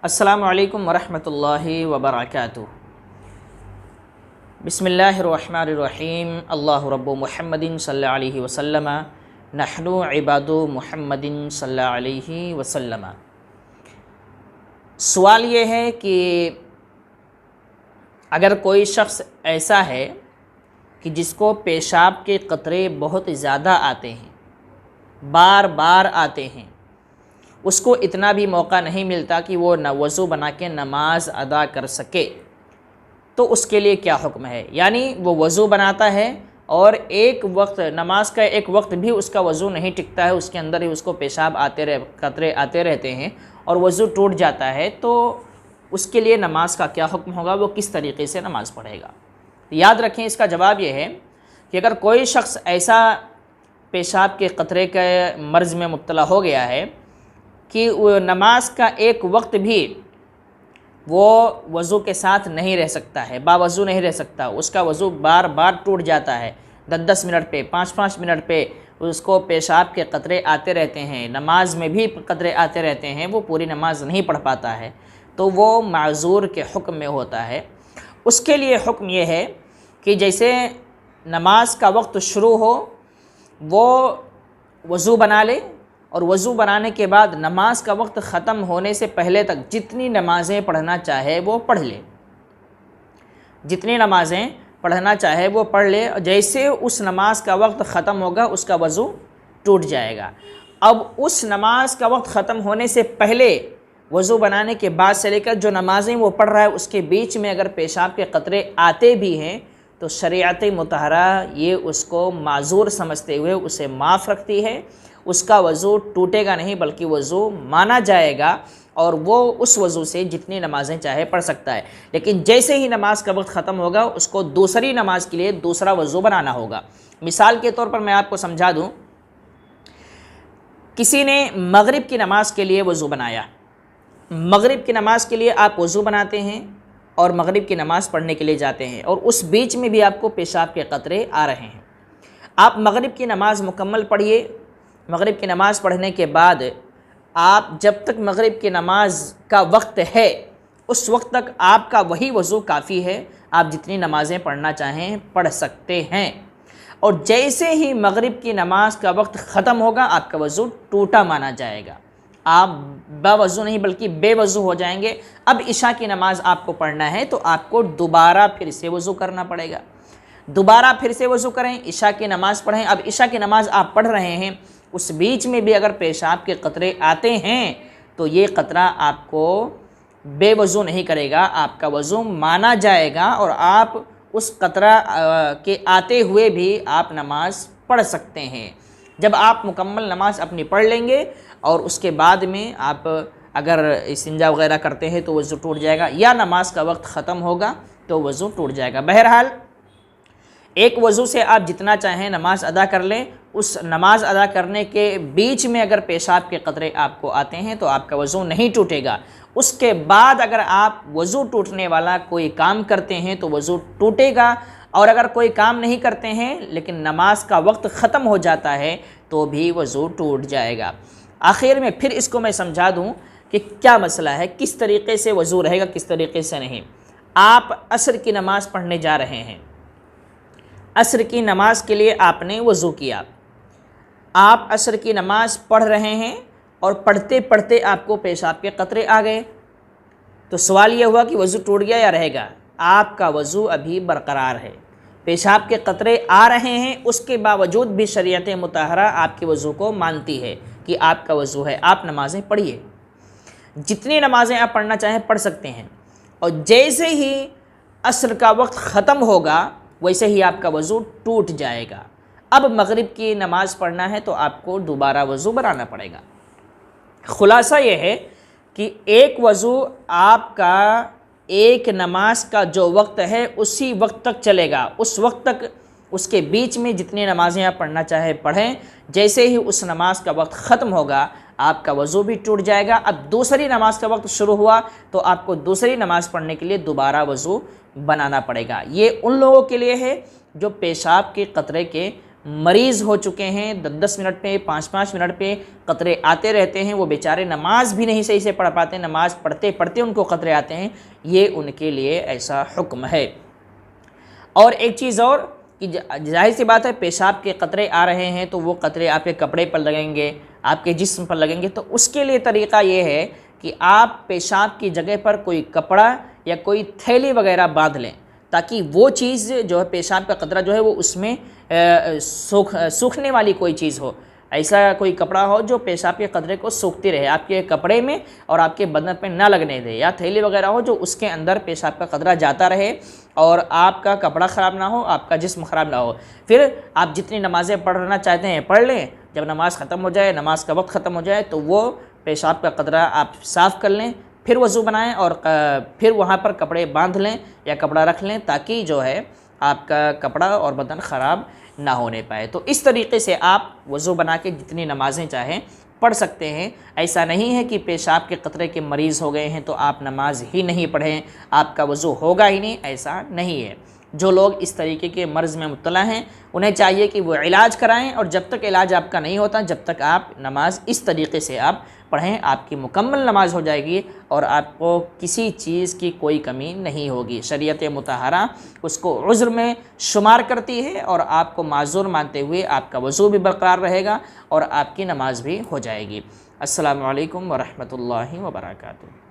السلام علیکم ورحمۃ اللہ وبرکاتہ۔ بسم اللہ الرحمن الرحیم۔ اللہ رب محمد صلی اللہ علیہ وسلم، نحن عباد محمد صلی اللہ علیہ وسلم۔ سوال یہ ہے کہ اگر کوئی شخص ایسا ہے کہ جس کو پیشاب کے قطرے بہت زیادہ آتے ہیں، بار بار آتے ہیں، اس کو اتنا بھی موقع نہیں ملتا کہ وہ وضو بنا کے نماز ادا کر سکے، تو اس کے لیے کیا حکم ہے؟ یعنی وہ وضو بناتا ہے اور ایک وقت نماز کا ایک وقت بھی اس کا وضو نہیں ٹکتا ہے، اس کے اندر ہی اس کو پیشاب قطرے آتے رہتے ہیں اور وضو ٹوٹ جاتا ہے، تو اس کے لیے نماز کا کیا حکم ہوگا؟ وہ کس طریقے سے نماز پڑھے گا؟ یاد رکھیں، اس کا جواب یہ ہے کہ اگر کوئی شخص ایسا پیشاب کے قطرے کے مرض میں مبتلا ہو گیا ہے کہ وہ نماز کا ایک وقت بھی وہ وضو کے ساتھ نہیں رہ سکتا ہے، باوضو نہیں رہ سکتا، اس کا وضو بار بار ٹوٹ جاتا ہے، 10 منٹ پہ 5 منٹ پہ اس کو پیشاب کے قطرے آتے رہتے ہیں، نماز میں بھی قطرے آتے رہتے ہیں، وہ پوری نماز نہیں پڑھ پاتا ہے، تو وہ معذور کے حکم میں ہوتا ہے۔ اس کے لیے حکم یہ ہے کہ جیسے نماز کا وقت شروع ہو وہ وضو بنا لے، اور وضو بنانے کے بعد نماز کا وقت ختم ہونے سے پہلے تک جتنی نمازیں پڑھنا چاہے وہ پڑھ لے، جتنی نمازیں پڑھنا چاہے وہ پڑھ لے، جیسے اس نماز کا وقت ختم ہوگا اس کا وضو ٹوٹ جائے گا۔ اب اس نماز کا وقت ختم ہونے سے پہلے وضو بنانے کے بعد سے لے کر جو نمازیں وہ پڑھ رہا ہے اس کے بیچ میں اگر پیشاب کے قطرے آتے بھی ہیں تو شریعت مطہرہ یہ اس کو معذور سمجھتے ہوئے اسے معاف رکھتی ہے، اس کا وضو ٹوٹے گا نہیں بلکہ وضو مانا جائے گا، اور وہ اس وضو سے جتنی نمازیں چاہے پڑھ سکتا ہے۔ لیکن جیسے ہی نماز کا وقت ختم ہوگا اس کو دوسری نماز کے لیے دوسرا وضو بنانا ہوگا۔ مثال کے طور پر میں آپ کو سمجھا دوں، کسی نے مغرب کی نماز کے لیے وضو بنایا، مغرب کی نماز کے لیے آپ وضو بناتے ہیں اور مغرب کی نماز پڑھنے کے لیے جاتے ہیں، اور اس بیچ میں بھی آپ کو پیشاب کے قطرے آ رہے ہیں۔ آپ مغرب کی نماز مکمل پڑھیے، مغرب کی نماز پڑھنے کے بعد آپ جب تک مغرب کی نماز کا وقت ہے اس وقت تک آپ کا وہی وضو کافی ہے، آپ جتنی نمازیں پڑھنا چاہیں پڑھ سکتے ہیں، اور جیسے ہی مغرب کی نماز کا وقت ختم ہوگا آپ کا وضو ٹوٹا مانا جائے گا، آپ باوضو نہیں بلکہ بے وضو ہو جائیں گے۔ اب عشاء کی نماز آپ کو پڑھنا ہے تو آپ کو دوبارہ پھر سے وضو کرنا پڑے گا، دوبارہ پھر سے وضو کریں، عشاء کی نماز پڑھیں۔ اب عشاء کی نماز آپ پڑھ رہے ہیں، اس بیچ میں بھی اگر پیشاب کے قطرے آتے ہیں تو یہ قطرہ آپ کو بے وضو نہیں کرے گا، آپ کا وضو مانا جائے گا، اور آپ اس قطرہ کے آتے ہوئے بھی آپ نماز پڑھ سکتے ہیں۔ جب آپ مکمل نماز اپنی پڑھ لیں گے اور اس کے بعد میں آپ اگر استنجا وغیرہ کرتے ہیں تو وضو ٹوٹ جائے گا، یا نماز کا وقت ختم ہوگا تو وضو ٹوٹ جائے گا۔ بہرحال ایک وضو سے آپ جتنا چاہیں نماز ادا کر لیں، اس نماز ادا کرنے کے بیچ میں اگر پیشاب کے قطرے آپ کو آتے ہیں تو آپ کا وضو نہیں ٹوٹے گا۔ اس کے بعد اگر آپ وضو ٹوٹنے والا کوئی کام کرتے ہیں تو وضو ٹوٹے گا، اور اگر کوئی کام نہیں کرتے ہیں لیکن نماز کا وقت ختم ہو جاتا ہے تو بھی وضو ٹوٹ جائے گا۔ آخر میں پھر اس کو میں سمجھا دوں کہ کیا مسئلہ ہے، کس طریقے سے وضو رہے گا، کس طریقے سے نہیں۔ آپ عصر کی نماز پڑھنے جا رہے ہیں، عصر کی نماز کے لیے آپ نے وضو کیا، آپ عصر کی نماز پڑھ رہے ہیں اور پڑھتے پڑھتے آپ کو پیشاب کے قطرے آ گئے، تو سوال یہ ہوا کہ وضو ٹوٹ گیا یا رہے گا؟ آپ کا وضو ابھی برقرار ہے، پیشاب کے قطرے آ رہے ہیں، اس کے باوجود بھی شریعت مطہرہ آپ کے وضو کو مانتی ہے کہ آپ کا وضو ہے، آپ نمازیں پڑھیے، جتنی نمازیں آپ پڑھنا چاہیں پڑھ سکتے ہیں، اور جیسے ہی عصر کا وقت ختم ہوگا ویسے ہی آپ کا وضو ٹوٹ جائے گا۔ اب مغرب کی نماز پڑھنا ہے تو آپ کو دوبارہ وضو بنانا پڑے گا۔ خلاصہ یہ ہے کہ ایک وضو آپ کا ایک نماز کا جو وقت ہے اسی وقت تک چلے گا، اس وقت تک اس کے بیچ میں جتنی نمازیں آپ پڑھنا چاہے پڑھیں، جیسے ہی اس نماز کا وقت ختم ہوگا آپ کا وضو بھی ٹوٹ جائے گا۔ اب دوسری نماز کا وقت شروع ہوا تو آپ کو دوسری نماز پڑھنے کے لیے دوبارہ وضو بنانا پڑے گا۔ یہ ان لوگوں کے لیے ہے جو پیشاب کے قطرے کے مریض ہو چکے ہیں، 10 منٹ پہ 5 منٹ پہ قطرے آتے رہتے ہیں، وہ بیچارے نماز بھی نہیں صحیح سے پڑھ پاتے، نماز پڑھتے پڑھتے ان کو قطرے آتے ہیں، یہ ان کے لیے ایسا حکم ہے۔ اور ایک چیز اور کہ ظاہر سی بات ہے پیشاب کے قطرے آ رہے ہیں تو وہ قطرے آپ کے کپڑے پر لگیں گے، آپ کے جسم پر لگیں گے، تو اس کے لیے طریقہ یہ ہے کہ آپ پیشاب کی جگہ پر کوئی کپڑا یا کوئی تھیلی وغیرہ باندھ لیں، تاکہ وہ چیز جو ہے پیشاب کا قطرہ جو ہے وہ اس میں سوکھنے والی کوئی چیز ہو، ایسا کوئی کپڑا ہو جو پیشاب کے قطرے کو سوکھتی رہے، آپ کے کپڑے میں اور آپ کے بدن پہ نہ لگنے دے، یا تھیلی وغیرہ ہو جو اس کے اندر پیشاب کا قطرہ جاتا رہے اور آپ کا کپڑا خراب نہ ہو، آپ کا جسم خراب نہ ہو۔ پھر آپ جتنی نمازیں پڑھنا چاہتے ہیں پڑھ لیں، جب نماز ختم ہو جائے، نماز کا وقت ختم ہو جائے تو وہ پیشاب کا قطرہ آپ صاف کر لیں، پھر وضو بنائیں اور پھر وہاں پر کپڑے باندھ لیں یا کپڑا رکھ لیں، تاکہ جو ہے آپ کا کپڑا اور بدن خراب نہ ہونے پائے۔ تو اس طریقے سے آپ وضو بنا کے جتنی نمازیں چاہیں پڑھ سکتے ہیں۔ ایسا نہیں ہے کہ پیشاب کے قطرے کے مریض ہو گئے ہیں تو آپ نماز ہی نہیں پڑھیں، آپ کا وضو ہوگا ہی نہیں، ایسا نہیں ہے۔ جو لوگ اس طریقے کے مرض میں مبتلا ہیں انہیں چاہیے کہ وہ علاج کرائیں، اور جب تک علاج آپ کا نہیں ہوتا جب تک آپ نماز اس طریقے سے آپ پڑھیں، آپ کی مکمل نماز ہو جائے گی اور آپ کو کسی چیز کی کوئی کمی نہیں ہوگی۔ شریعت مطہرہ اس کو عذر میں شمار کرتی ہے اور آپ کو معذور مانتے ہوئے آپ کا وضو بھی برقرار رہے گا اور آپ کی نماز بھی ہو جائے گی۔ السلام علیکم ورحمۃ اللہ وبرکاتہ۔